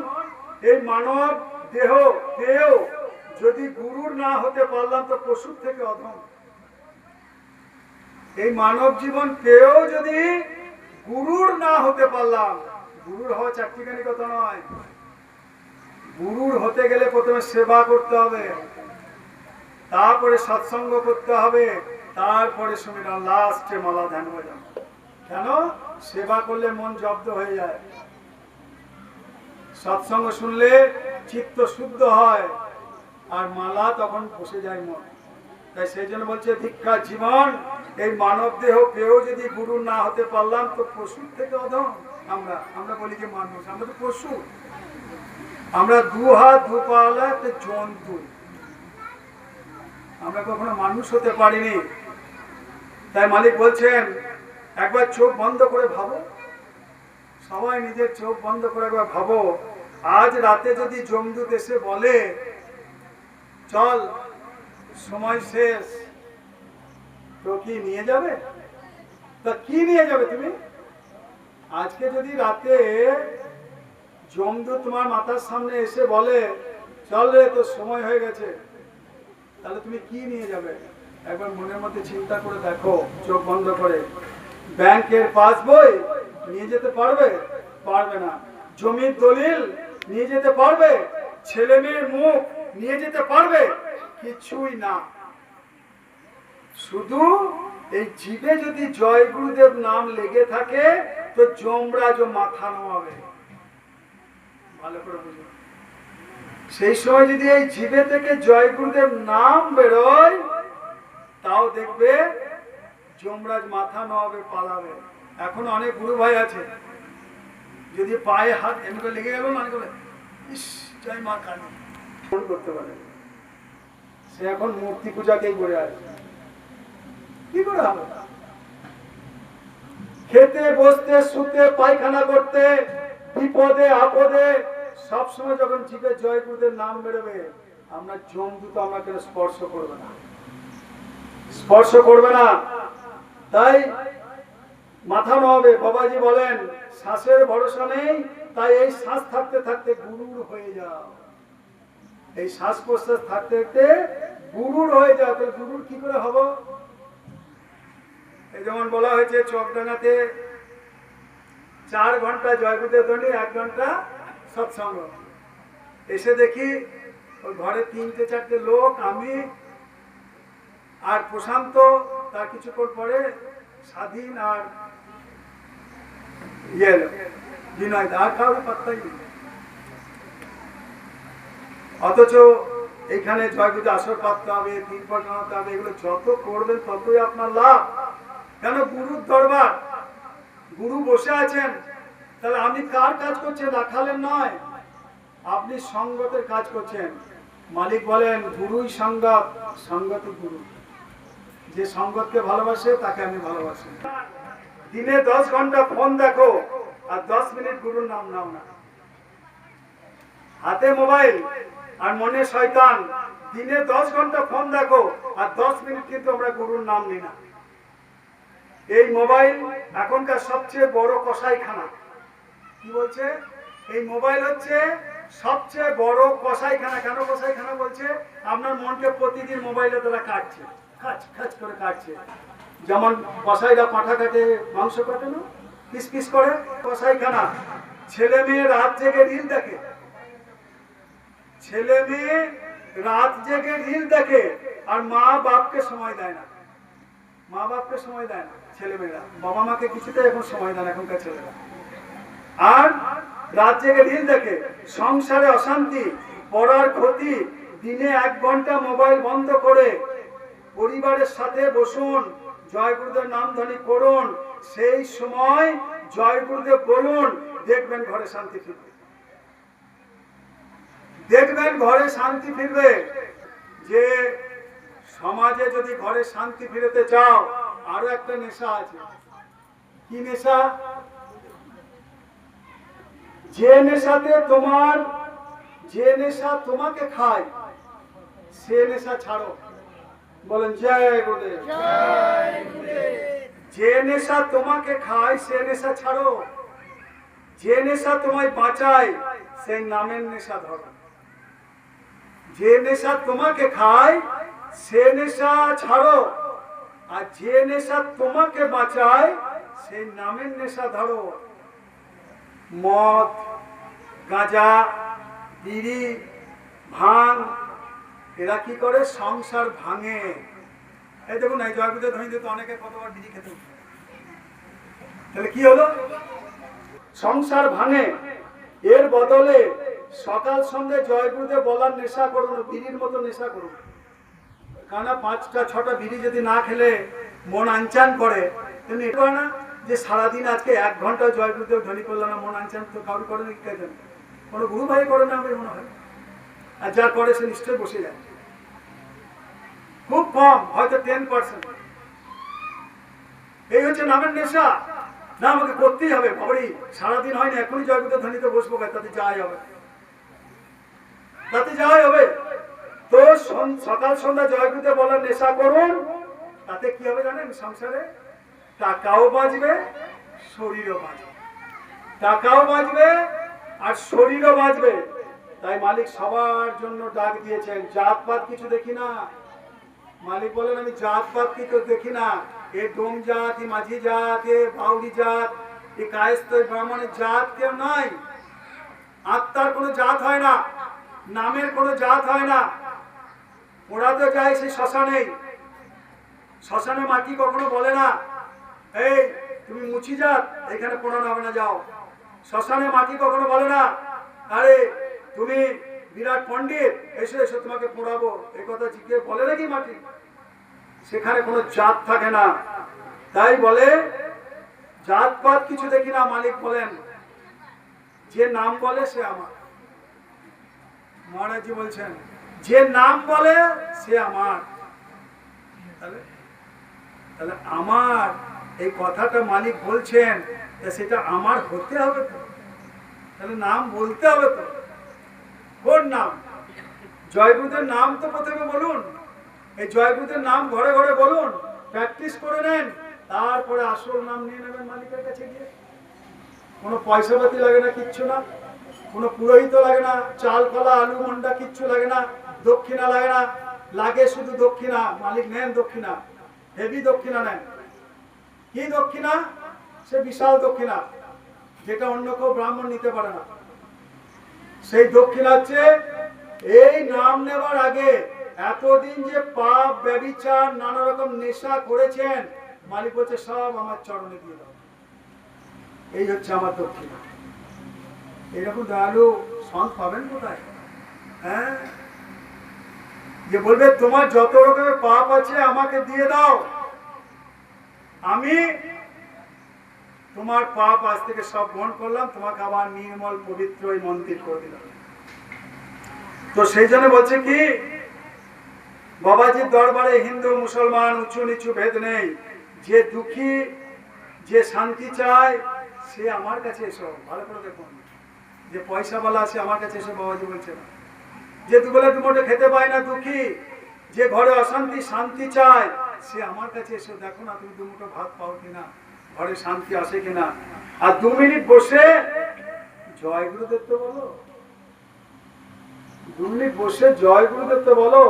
এই মানব দেহ পেয়েও যদি গুরুর না হতে পারলাম তো পশুর থেকে অধম। এই মানব জীবন পেয়েও যদি গুরুর না হতে পারলাম, গুরুর হওয়া চারটিখানি কথা নয়। গুরুর হতে গেলে প্রথমে সেবা করতে হবে, তারপরে সৎসঙ্গ করতে হবে, তারপরে সুমিরন, লাস্টে মালা ধ্যান ভজন। কেন? সেবা করলে মন জব্দ হয়ে যায়, সৎসঙ্গ শুনলে চিত্ত শুদ্ধ হয়, আর মালা তখন বসে যায় মন। তাই সেই জন্য বলছে দীক্ষা জীবন। এই মানব দেহ পেয়েও যদি গুরু না হতে পারলাম তো পশুর থেকে অধম। আমরা বলি যে মানুষ, আমরা তো পশু, আমরা 2 হাত 2 পাওয়ালা একটা জন্তু, আমরা কখনো মানুষ হতে পারিনি। তাই মালিক বলছেন একবার চোখ বন্ধ করে ভাবো, সবাই নিজের চোখ বন্ধ করে একবার ভাবো, আজ রাতে যদি যমদূত এসে বলে চল সময় শেষ, তো কি নিয়ে যাবে? তা কি নিয়ে যাবে তুমি? আজকে যদি রাতে যমদূত তোমার মাথার সামনে এসে বলে চল রে তো সময় হয়ে গেছে, তাহলে তুমি কি নিয়ে যাবে? একবার মনের মধ্যে চিন্তা করে দেখো, চোখ বন্ধ করে। ব্যাংকের পাসবই নিয়ে যেতে পারবে? পারবে না। জমির দলিল নিয়ে যেতে পারবে? ছেলে মেয়ের মুখ নিয়ে যেতে পারবে? কিছুই না। শুধু এই জীবে যদি জয় গুরুদেব নাম লেগে থাকে তো যমরাজ মাথা নোয়াবে। ভালো করে বুঝুন, সেই সময় যদি এই জীবে থেকে জয় গুরুদেব নাম বেরোয়, তাও দেখবে যমরাজ মাথা নোয়াবে, পালাবে। এখন অনেক গুরু ভাই আছে, যদি পায়ে হাত এমনি লেগে গেল না, ইস জয় মা কালী করতে পারে, সে এখন মূর্তি পূজাকেই করে আছে। কি করে হবে? খেতে বসতে শুতে পায়খানা করতে বিপদে আপদে সবসময় যখন জিভে জয় গুরুদেব নাম বেরোবে, আমরা যমদূত আমাকে স্পর্শ করবে না, স্পর্শ করবে না। তাই মাথা নোয়াবে। বাবাজি বলেন শ্বাসের ভরসা নেই, তাই এই শ্বাস থাকতে থাকতে গুরুর হয়ে যাও। এই শ্বাস প্রশ্বাস থাকতে থাকতে গুরুর হয়ে যাও। তাহলে গুরুর কি করে হব? এই যেমন বলা হয়েছে চকডাঙ্গাতে 4 ঘন্টা জয়গুরুদেব ধ্বনি, 1 ঘন্টা সৎসঙ্গ। এসে দেখি ওই ঘরে 3-4টে লোক, আমি আর প্রশান্ত, তার কিছুক্ষণ পরে স্বাধীন আর বিনয়, আর কাউকে পাত্তাই নেই। অথচ এইখানে জয়গুরু আসর পাততে হবে, 3 পট জানাতে হবে, এগুলো যত করবেন ততই আপনার লাভ। কেন? গুরুর দরবার, গুরু বসে আছেন, তাহলে আপনি কার কাজ করছেন? রাখালের নয়, আপনি সঙ্গতের কাজ করছেন। মালিক বলেন গুরুই সঙ্গত, সঙ্গত গুরু। যে সঙ্গতকে ভালোবাসে তাকে আমি ভালোবাসি। দিনে 10 ঘন্টা ফোন দেখো আর 10 মিনিট গুরুর নাম নাও না। হাতে মোবাইল আর মনে শয়তান। দিনে 10 ঘন্টা ফোন দেখো আর 10 মিনিট কিন্তু আমরা গুরুর নাম নিই না। এই মোবাইল এখনকার সবচেয়ে বড় কসাইখানা। কি বলছে? এই মোবাইল হচ্ছে সবচেয়ে বড় কসাইখানা। কেন কসাইখানা বলছে? আপনার মনকে প্রতিদিন মোবাইলে তারা কাটছে, খাচ খাচ করে কাটছে। যেমন কসাইরা পাঁঠা কাটে, মাংস কাটে না, পিস পিস করে। কসাইখানা। ছেলে মেয়ে রাত জেগে রিল দেখে, ছেলে মেয়ে রাত জেগে রিল দেখে, আর মা বাপকে সময় দেয় না। মা বাপকে সময় দেয় না ছেলেমেয়েরা, বাবা মাকে কিছুতে এখন সময় দেয় না এখনকার ছেলেরা। আর রাত জেগে রিল দেখে, সংসারে অশান্তি, পড়ার ক্ষতি। দিনে 1 ঘন্টা মোবাইল বন্ধ করে পরিবারের সাথে বসুন, জয় গুরুদেব নামধ্বনি করুন। সেই সময় জয় গুরুদেব বলুন, দেখবেন ঘরে শান্তি ফিরবে, দেখবেন ঘরে শান্তি ফিরবে। যে সমাজে যদি ঘরে শান্তি ফিরতে চাও, আরো একটা নেশা আছে। কি নেশা? যে নেশাতে তোমার, যে নেশা তোমাকে খায়, সে নেশা ছাড়ো। বলেন জয় গুরুদেব। যে নেশা তোমাকে খায় সে নেশা ছাড়ো। যে নেশা তোমায় বাঁচায় সেই নামের নেশা ধরো। যে নেশা তোমাকে খায় সে নেশা ছাড়ো, আর যে নেশা তোমাকে বাঁচায় সেই নামের নেশা ধরো। মদ, গাঁজা, বিড়ি, ভাঙ, এরা কি করে? সংসার ভাঙে। এই দেখুন, এই জয়গুরুদেব ধ্বনিতে তো অনেকে কতবার বিড়ি খেতে উঠে। তাহলে কি হলো? সংসার ভাঙে। এর বদলে সকাল সন্ধ্যে জয় গুরুদেব বলার নেশা করুন, বিড়ির মতো নেশা করুন। কারণ 5টা 6টা বিড়ি যদি না খেলে মন আনচান করে, তেমনি এটা না যে সারাদিন আজকে 1 ঘন্টা জয় গুরুদেব ধ্বনি করলো না, মন আনচান তো কারো করে নাকি? কে জানে? কোনো গুরু ভাই করে না আমার মনে হয়। আর যা করে সে নিশ্চয়ই বসে যায়, খুব কম, হয়তো 10%। এই হচ্ছে নামের নেশা। না আমাকে করতেই হবে, বাবারি সারাদিন হয় না, এখনই জয় গুরুদেব ধ্বনিতে বসবো, তাতে যাই হবে, তাতে যাই হবে। তো সকাল সন্ধ্যা জয় গুরুদেব বলার নেশা করুন। তাতে কি হবে জানেন? সংসারে টাকাও বাঁচবে, শরীরও বাঁচবে। টাকাও বাঁচবে আর শরীরও বাঁচবে। তাই মালিক সবার জন্য ডাক দিয়েছেন। জাতপাত কিছু দেখি না। মালিক বলেন আমি জাতপাত কিছু দেখি না। এ ডোম জাত, এ মাঝি জাত, এ বাউরি জাত, এ কায়স্থ, ব্রাহ্মণের জাত কেউ নাই। আত্মার কোনো জাত হয় না, নামের কোনো জাত হয় না। ওরা তো যায় সেই শ্মশানেই। শ্মশানে মাটি কখনো বলে না এই তুমি মুচি জাত, এখানে পোড়ানো হবে না, যাও। শ্মশানে মাটি কখনো বলে না আরে তুমি বিরাট পণ্ডিত, এসে এসে তোমাকে পোড়াবো, এই কথা জিজ্ঞেস বলে নাকি মাটি? সেখানে কোনো জাত থাকে না। তাই বলে জাতপাত কিছু দেখি না। মালিক বলেন যে নাম বলে সে আমার। মহারাজজি বলছেন যে নাম বলে সে আমার। তাহলে আমার এই কথাটা মালিক বলছেন, সেটা আমার হতে হবে তো। তাহলে নাম বলতে হবে তো। কোন নাম? জয়গুরুদের নাম তো প্রথমে বলুন। এই জয়গুরুদের নাম ঘরে ঘরে বলুন, প্র্যাকটিস করে নেন, তারপরে আসল নাম নিয়ে নেবেন মালিকের কাছে গিয়ে। কোনো পয়সা পাতি লাগে না, কিচ্ছু না। কোনো পুরোহিত লাগে না, চাল কলা আলু মন্ডা কিচ্ছু লাগে না, দক্ষিণা লাগে না। লাগে শুধু দক্ষিণা। মালিক নেন দক্ষিণা, হেভি দক্ষিণা নেন। কি দক্ষিণা? সে বিশাল দক্ষিণা, যেটা অন্য কেউ ব্রাহ্মণ নিতে পারে না। সেই দক্ষিণা হচ্ছে এই নাম নেবার আগে এতদিন যে পাপ ব্যভিচার নানা রকম নেশা করেছেন, মালিক বলছে সব আমার চরণে দিয়ে দাও। এই হচ্ছে আমার দক্ষিণা। এইরকম দয়ালু সন্ত পাবেন কোথায়? হ্যাঁ, যে বলবে তোমার যত রকমের পাপ আছে আমাকে দিয়ে দাও, আমি তোমার পাপ আজ থেকে সব গ্রহণ করলাম, তোমাকে আবার নির্মল পবিত্র এই মন্দির করে দিলাম। তো সেই জন্য বলছে কি, বাবাজির দরবারে হিন্দু মুসলমান উঁচু নিচু ভেদ নেই। যে দুঃখী, যে শান্তি চায়, সে আমার কাছে এসো। ভালো করে দেখুন, যে পয়সাওয়ালা আছে আমার কাছে এসে বাবাজি বলছে না। যে দুবেলা দুমুঠো খেতে পায় না দুঃখী, যে ঘরে অশান্তি শান্তি চায়, সে আমার কাছে এসে দেখো না তুমি দুমুঠো ভাত পাও কিনা, ঘরে শান্তি আসে কিনা। আর 2 মিনিট বসে জয় গুরুদেব তো বলো, 2 মিনিট বসে জয় গুরুদেব তো বলো,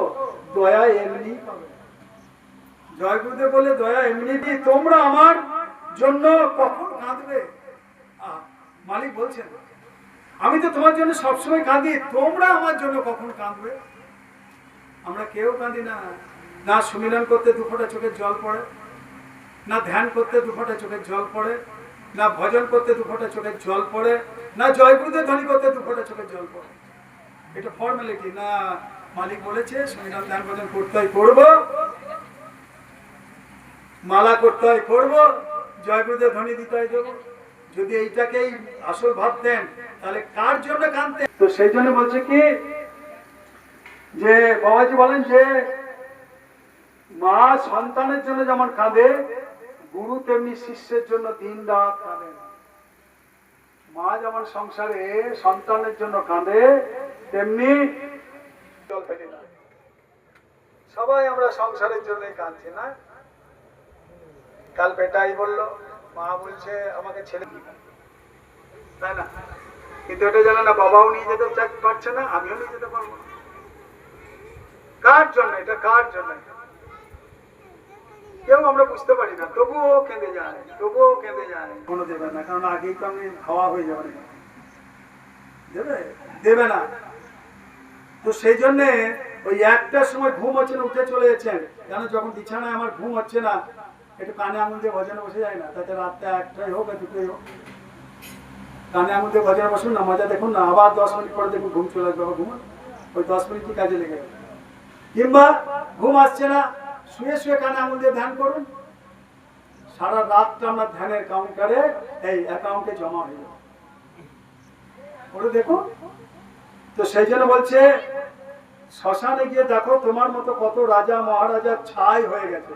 দয়া এমনি পাবে। জয় গুরুদেব বলে দয়া এমনি দিয়ে, তোমরা আমার জন্য কখন কাঁদবে? মালিক বলছেন, আমি তো তোমার জন্য সবসময় কাঁদি, তোমরা আমার জন্য কখন কাঁদবে? আমরা কেউ কাঁদি না। না সুমিলন করতে 2 ফোঁটা চোখের জল পড়ে, না ধ্যান করতে 2 ফোঁটা চোখের জল পড়ে, না ভজন করতে 2 ফোঁটা চোখের জল পড়ে, না জয় গুরুদেব ধ্বনি করতে 2 ফোঁটা চোখের জল পড়ে। এটা ফর্মালিটি না। মালিক বলেছে সুমিলন ধ্যান ভজন করতে হয় করবো, মালা করতে হয় করবো, জয় গুরুদেব ধ্বনি দিতে হয় দেবো। যদি এইটাকেই আসল ভাবতেন তাহলে কার জন্য কাঁদতেন? তো সেই জন্য বলছে কি, যে বাবাজি বলেন যে মা সন্তানের জন্য যেমন কাঁদে, গুরু তেমনি শিষ্যের জন্য দিন রাত কাঁদে। মা যেমন সংসারে সন্তানের জন্য কাঁদে, তেমনি সবাই আমরা সংসারের জন্যই কাঁদছি না। কাল বেটাই বললো, মা বলছে আমাকে ছেলে, তাই না? কিন্তু এটা জানে না বাবাও নিয়ে যেতে পারছে না, আমিও নিয়ে যেতে পারবো না। কার জন্য এটা, কার জন্য? কেউ আমরা বুঝতে পারি না, তবুও কেঁদে যায়, তবুও কেঁদে যায়। কোনো দেবে না, কারণ আগেই তো আমি খাওয়া হয়ে যাবে না। দেবে? দেবে না। তো সেই জন্যে ওই একটার সময় ঘুম হচ্ছে না, উঠে চলে যাচ্ছেন। কেন? যখন বিছানায় আমার ঘুম হচ্ছে না, একটু কানে আঙুল দিয়ে ভজনে বসে যায় না, তাতে রাতটা 1টাই হোক আর 2টোই হোক, কানে আঙুল দিয়ে ভজনে বসুন না, মজা দেখুন না। আবার 10 মিনিট পরে দেখুন ঘুম চলে আসবে, আবার ঘুমান। ওই 10 মিনিটই কাজে লেগে যাবে। কিংবা ঘুম আসছে না, শুয়ে শুয়ে কানে আঙুল দিয়ে ধ্যান করুন। সারা রাতটা আমরা ধ্যানের কাউন্টারে, এই অ্যাকাউন্টে জমা হয়ে যাবে। ওটা দেখুন। তো সেই জন্য বলছে শ্মশানে গিয়ে দেখো তোমার মতো কত রাজা মহারাজা ছাই হয়ে গেছে,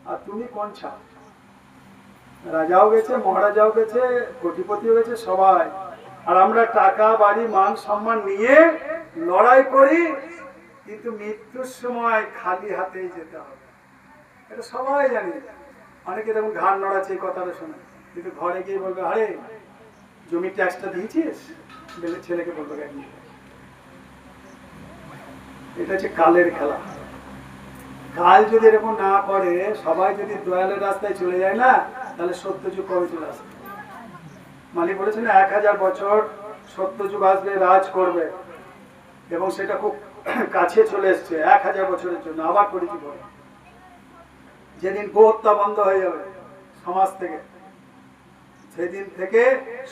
আর তুমি কোন ছাই? রাজাও গেছে, মহারাজাও গেছে, কোটিপতিও গেছে, সবাই। আর আমরা টাকা বাড়ি মান সম্মান নিয়ে লড়াই করি, কিন্তু মৃত্যুর সময় খালি হাতেই যেতে হবে। এটা সবাই জানি। অনেকে দেখুন ঘাড় নড়াচ্ছে এই কথাটা শুনে, কিন্তু ঘরে গিয়ে বলবে আরে জমি ট্যাক্সটা দিয়েছিস, ছেলেকে বলবে কেন? এটা হচ্ছে কালের খেলা। কাল যদি এরকম না করে, সবাই যদি দয়ালের রাস্তায় চলে যায় না, তাহলে সত্যযুগ কবে চলে আসবে? মালিক বলেছেন 1000 বছর সত্যযুগ আসবে, রাজ করবে, এবং সেটা খুব কাছে চলে এসছে। 1000 বছরের জন্য আবার করেছি বলে, যেদিন গোহত্যা বন্ধ হয়ে যাবে সমাজ থেকে, সেদিন থেকে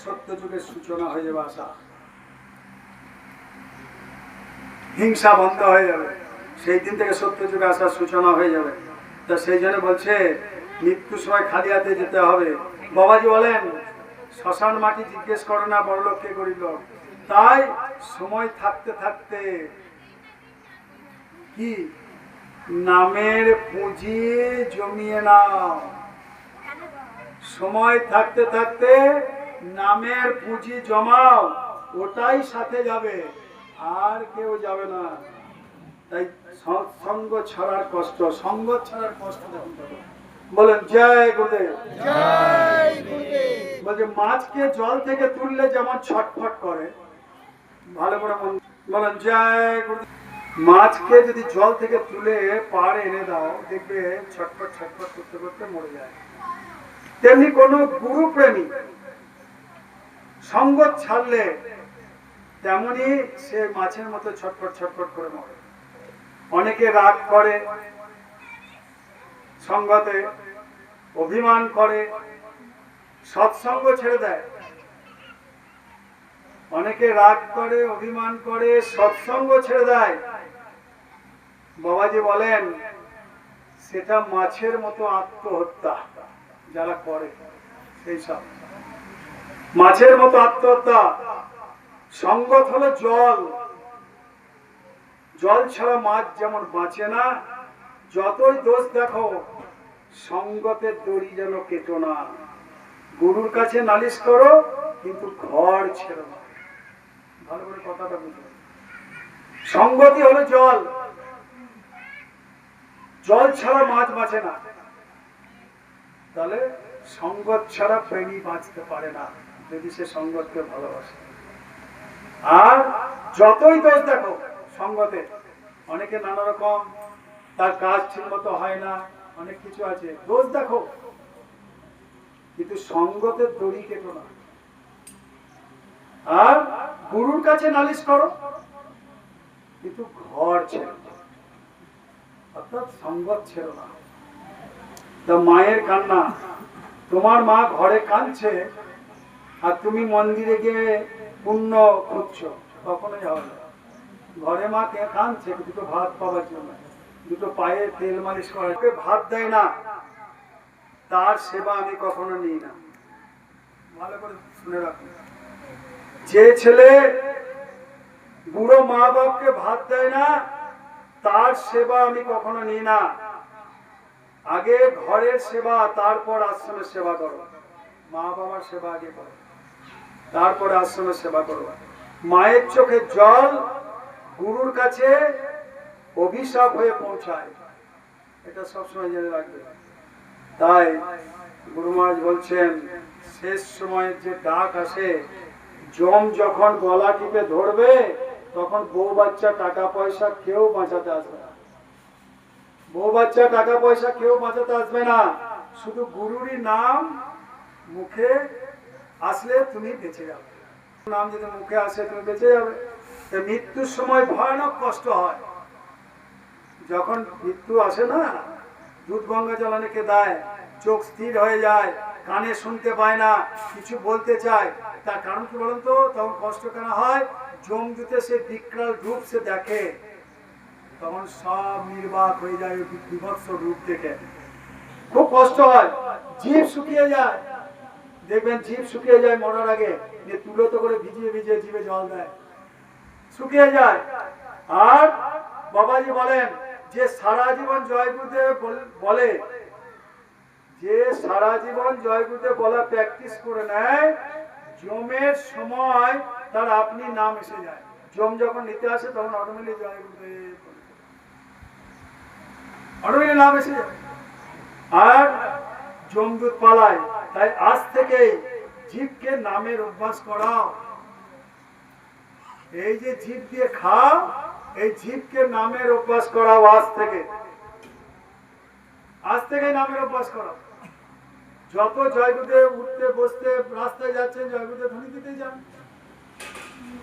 সত্যযুগের সূচনা হয়ে যাবে। আশা হিংসা বন্ধ হয়ে যাবে, সেই দিন থেকে সত্যযুগে আসার সূচনা হয়ে যাবে। তা সেই জন্য বলছে মৃত্যুর সময় খালি হাতে যেতে হবে। বাবাজি বলেন শ্মশান মাটি জিজ্ঞেস করে না বড়লোক কে করিল, তাই সময় থাকতে থাকতে কি নামের পুঁজি জমিয়ে নাও। সময় থাকতে থাকতে নামের পুঁজি জমাও, ওটাই সাথে যাবে, আর কেউ যাবে না। তাই সৎসঙ্গ ছাড়ার কষ্ট, সঙ্গ ছাড়ার কষ্ট দেখুন। বলেন জয় গুরুদেব। বলছে মাছকে জল থেকে তুললে যেমন ছটফট করে, ভালো করে বলেন জয় গুরুদেব। মাছকে যদি জল থেকে তুলে পাড়ে এনে দাও, দেখবে ছটফট ছটফট করতে করতে মরে যায়। তেমনি কোন গুরু প্রেমী সঙ্গ ছাড়লে তেমনি সে মাছের মতো ছটফট ছটফট করে মরে। অনেকে রাগ করে সঙ্গতে, অভিমান করে, সৎসঙ্গ ছেড়ে দেয়। অনেকে রাগ করে, অভিমান করে, সৎসঙ্গ ছেড়ে দেয়। বাবাজি বলেন সেটা মাছের মতো আত্মহত্যা যারা করে। সেই সব মাছের মতো আত্মহত্যা। সঙ্গত হলো জল, জল ছাড়া মাছ যেমন বাঁচে না, যতই দোষ দেখো সঙ্গতের দড়ি যেন কেটো না। গুরুর কাছে নালিশ করো কিন্তু ঘর ছেড়ো না। ভালো করে কথাটা বুঝো। সঙ্গতি হলো জল, জল ছাড়া মাছ বাঁচে না। তাহলে সঙ্গত ছাড়া প্রেমী বাঁচতে পারে না, যদি সে সঙ্গতকে ভালোবাসে। আর যতই দোষ দেখো সঙ্গতে, অনেকে নানা রকম তার কাজ ঠিক মতো হয় না, অনেক কিছু আছে, দোষ দেখো কিন্তু সঙ্গতের দড়ি কেটো না। আর গুরুর কাছে নালিশ করো কিন্তু ঘর ছেড়ো, অর্থাৎ সঙ্গত ছেড়ো না। তা মায়ের কান্না, তোমার মা ঘরে কাঁদছে আর তুমি মন্দিরে গিয়ে পুণ্য খুঁজছো, কখনোই হবে না। ঘরে মা কে কাঁদছে দুটো ভাত পাওয়ার জন্য, দুটো পায়ে তেল মালিশ করার, ভাত দেয় না, তার সেবা আমি কখনো নিই না। ভালো করে শুনে রাখুন, যে ছেলে বুড়ো মা বাপকে ভাত দেয় না তার সেবা আমি কখনো নিই না। আগে ঘরের সেবা, তারপর আশ্রমের সেবা করো। মা বাবার সেবা আগে করো, তারপরে আশ্রমের সেবা করো। মায়ের চোখের জল গুরুর কাছে অভিশাপ হয়ে পৌঁছায়, এটা সবসময় জেনে রাখবে। তাই গুরু মহারাজ বলছেন, শেষ সময়ের যে ডাক আসে, যম যখন গলা টিপে ধরবে তখন বউ বাচ্চা টাকা পয়সা কেউ বাঁচাতে আসবে না। বউ বাচ্চা টাকা পয়সা কেউ বাঁচাতে আসবে না, শুধু গুরুরই নাম মুখে আসলে তুমি বেঁচে যাবে। নাম যদি মুখে আসে তুমি বেঁচে যাবে। মৃত্যুর সময় ভয়ানক কষ্ট হয়। যখন মৃত্যু আসে না, দুধ গঙ্গা জল অনেকে দেয়, চোখ স্থির হয়ে যায়, কানে শুনতে পায় না, কিছু বলতে চায়। তার কারণ কি বলুন তো? তখন কষ্ট কেন হয়? যমদূতে সে বিকরাল রূপ সে দেখে, তখন সব নির্বাক হয়ে যায় বিভৎস রূপ দেখে, খুব কষ্ট হয়। জিভ শুকিয়ে যায়, দেখবেন জিভ শুকিয়ে যায় মরার আগে, যে তুলোতে করে ভিজিয়ে ভিজিয়ে জিভে জল দেয়, শুকিয়ে যায়। আর বাবাজি বলেন যে সারা জীবন জয় গুরুদেব বলে, যে সারা জীবন জয় গুরুদেব বলা প্র্যাকটিস করে নেয়, যমের সময় তার আপনি নাম এসে যায়। যম যখন নিতে আসে তখন অটোমেটিক জয় গুরুদেব, অটোমেটিক নাম এসে যায়, আর যমদূত পালায়। তাই আজ থেকেই জীবকে নামের অভ্যাস করাও। এই যে জীব দিয়ে খাও, এই জীবকে নামের অভ্যাস করাও আজ থেকে, আজ থেকে নামের অভ্যাস করাও। যত জয়গুরুদেব উঠতে বসতে রাস্তায় যাচ্ছেন, জয়গুরুদেব ধ্বনি দিতে যান,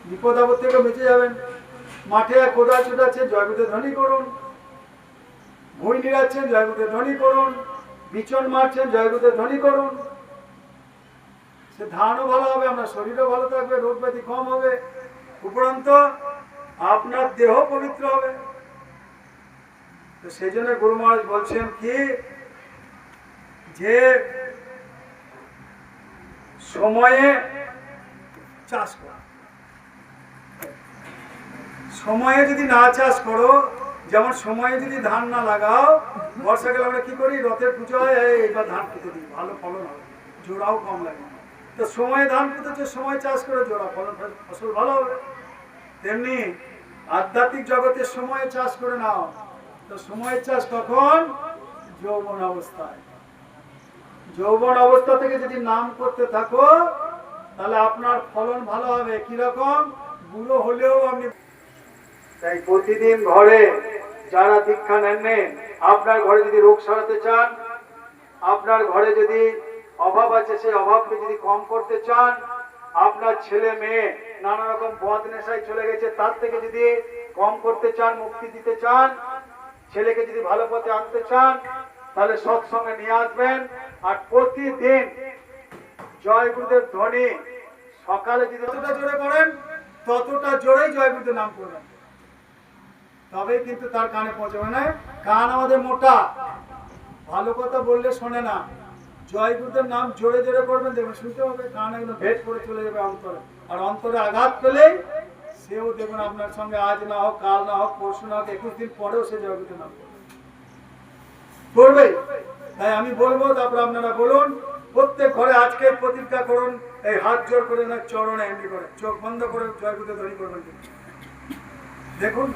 বিপদ আপদ থেকে বেঁচে যাবেন। মাঠে কোদাল ছুটাচ্ছেন, জয়গুরুদেব ধ্বনি করুন। ভুঁই নিড়াচ্ছেন, জয়গুরুদেব ধ্বনি করুন। বিচন মারছেন, জয়গুরুদেব ধ্বনি করুন। সে ধানও ভালো হবে, আপনার শরীরও ভালো থাকবে, রোগ ব্যাধি কম হবে, উপরন্ত আপনার দেহ পবিত্র হবে। তো সেই জন্য গুরু মহারাজ বলছেন কি, যে সময়ে চাষ করো। সময়ে যদি না চাষ করো, যেমন সময়ে যদি ধান না লাগাও, বর্ষাকালে আমরা কি করি, রথের পুজো হয়, এইবার ধান পুঁতে দিই, ভালো ফলন হবে, জোড়াও কম লাগে। তো সময়ে ধান পুঁতেছে, সময় চাষ করে জোড়া ফলন, ফসল ভালো হবে। তেমনি আধ্যাত্মিক জগতের সময়ে চাষ করে নাও। তো সময়ের চাষ তখন যৌবন অবস্থায়, যৌবন অবস্থা থেকে যদি নাম করতে থাকো তাহলে আপনার ফলন ভালো হবে। কিরকম? বুড়ো হলেও আপনি। তাই প্রতিদিন ঘরে যারা দীক্ষা নেননি, আপনার ঘরে যদি রোগ সারাতে চান, আপনার ঘরে যদি অভাব আছে সেই অভাবকে যদি কম করতে চান, আপনার ছেলে মেয়ে নানা রকম বদ নেশায় চলে গেছে তার থেকে যদি কম করতে চান, মুক্তি দিতে চান, ছেলেকে যদি ভালো পথে আনতে চান, তাহলে সৎসঙ্গে নিয়ে আসবেন। আর প্রতিদিন জয় গুরুদেব ধ্বনি সকালে যদি যতটা জোরে করেন ততটা জোরেই জয় গুরুদেব নাম করবেন, তবেই কিন্তু তার কানে পৌঁছবে না। কান আমাদের মোটা, ভালো কথা বললে শোনে না, জয় গুরুদেব নাম জোরে জোরে করবেন, দেখবেন শুনতে হবে, কান একদম ভেদ করে চলে যাবে অন্তরে। আর অন্তরে আঘাত পেলেই সেও দেখবেন আপনার সঙ্গে আজ না হোক, কাল না হোক, পরশু না হোক, 21 দিন পরেও সে জয় গুরুদেব নাম করবে। তাই আমি বলবো, তারপর আপনারা বলুন, প্রত্যেক ঘরে আজকে প্রতিজ্ঞা করুন, এই হাত জোর করে না, চরণে এমনি করে চোখ বন্ধ করে জয় গুরুদেব ধ্বনি করবেন। দেখুন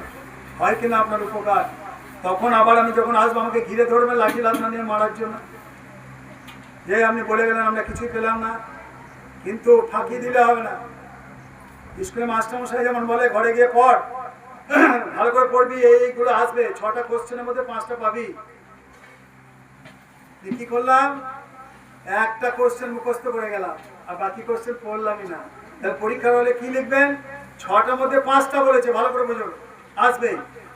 হয় কিনা আপনার উপকার। তখন আবার আমি যখন আসবো আমাকে ঘিরে ধরবে লাঠি লাঠা নিয়ে মারার জন্য, যে আপনি বলে গেলেন আমরা কিছুই পেলাম না। কিন্তু ফাঁকি দিলে হবে না। স্কুলে মাস্টারমশাই যেমন বলে ঘরে গিয়ে পড়, ভালো করে পড়বি, এইগুলো আসবে, 6টা কোশ্চেনের মধ্যে 5টা পাবি। কি করলাম, একটা কোশ্চেন মুখস্থ করে গেলাম আর বাকি কোশ্চেন পড়লামই না। তাহলে পরীক্ষার হলে কি লিখবেন, 6টার মধ্যে 5টা বলেছে, ভালো করে বুঝুন, আসবে।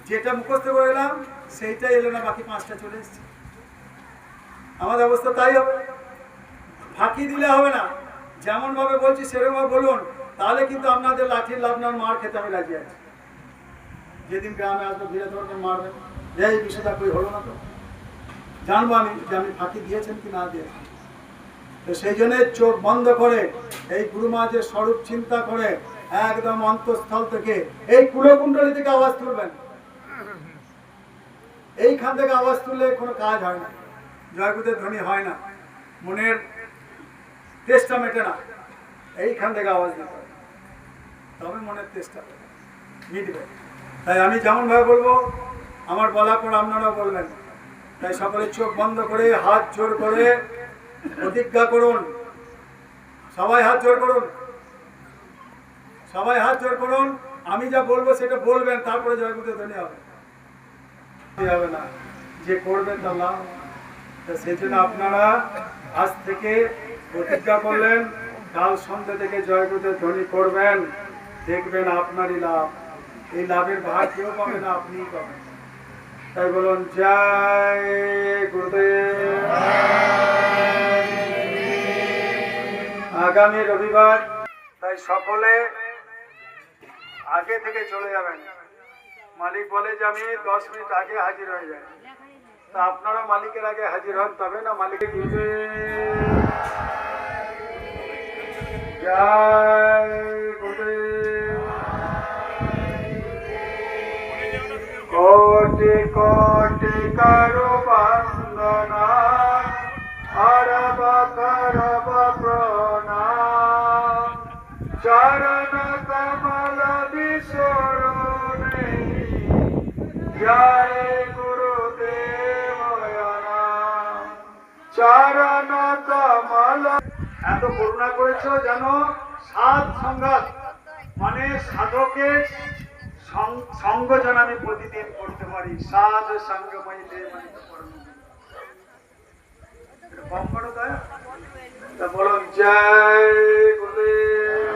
যেটা মুখস্থ করে গেলাম সেইটাই এলো না, বাকি 5টা চলে এসছে। আমাদের অবস্থা তাই হবে। ফাঁকি দিলে হবে না, যেমন ভাবে বলছি সেরকম ভাবে বলুন, তাহলে কিন্তু আপনাদের লাঠির লাভনার মার খেতে আমি রাজি আছি। যেদিন গ্রামে আসবো ঘিরে ধরবেন, মারবেন, যে এই বিষয়টা কই হলো না, তো জানবো আমি যে আপনি ফাঁকি দিয়েছেন কি না দিয়েছেন। তো সেই জন্য চোখ বন্ধ করে এই গুরু মহারাজের স্বরূপ চিন্তা করে একদম অন্তঃস্থল থেকে এই কুলকুণ্ডলী থেকে আওয়াজ তুলবেন। এইখান থেকে আওয়াজ তুললে কোনো কাজ হয় না, জয় গুরুদেব ধ্বনি হয় না, মনের তেষ্টা মেটে না। এইখান থেকে আওয়াজ দিতে হবে, তবে মনের তেষ্টা মিটবে। তাই আমি যেমন ভাবে বলবো, আমার বলার পর আপনারাও বলবেন। তাই সকলে চোখ বন্ধ করে হাত জোর করে প্রতিজ্ঞা করুন। সবাই হাত জোর করুন, সবাই হাত জোর করুন। আমি যা বলবো সেটা বলবেন, তারপরে জয় গুরুদেব ধ্বনি হবে। হবে না, যে করবেন তার লাভ। সেই জন্য আপনারা আজ থেকে প্রতিজ্ঞা করলেন, কাল সন্ধ্যা থেকে জয় গুরুদেব ধ্বনি করবেন, দেখবেন আপনারই লাভ। এই লাভের ভাগ কেউ পাবে না, আপনিই পাবেন। তাই বলুন জয় গুরুদেব। আগামী রবিবার, তাই সকলে আগে থেকে চলে যাবেন। মালিক বলে যে আমি 10 মিনিট আগে হাজির হয়ে যাই, তা আপনারা মালিকের আগে হাজির হন, তবে না মালিকের দিবে। জয় গুরুদেব। কোটি কোটি করো বন্দনা, অরব করব প্রণাম, চরণ কমল বিসরণে, জয় গুরুদেব নাম, চরণ কমল। এত করুণা করেছো যেন সাধ সংঘাত, মানে সাধকের সঙ্গ যেন আমি প্রতিদিন করতে পারি। সাধ সঙ্গময় কম করো, তাই তা বলুন জয় গুরুদেব।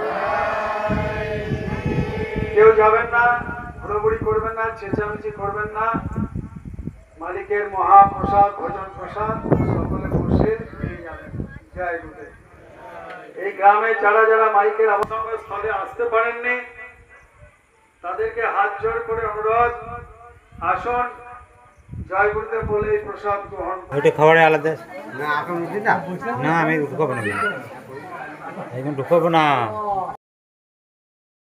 কেউ যাবেন না, ঘোরাঘুরি করবেন না, চেঁচামেচি করবেন না। মালিকের মহাপ্রসাদ, ভোজন প্রসাদ সকলে বসে নিয়ে যাবেন। জয় গুরুদেব। এই গ্রামে যারা যারা মাইকের অবসর স্থলে আসতে পারেননি, তাদেরকে হাত জোর করে অনুরোধ, আসুন, জয় গুরুদেব বলে এই প্রসাদ গ্রহণ। ওইটা খাবারে আলাদা না, আমি ঢুকাবো না, এখন ঢুকাবো না।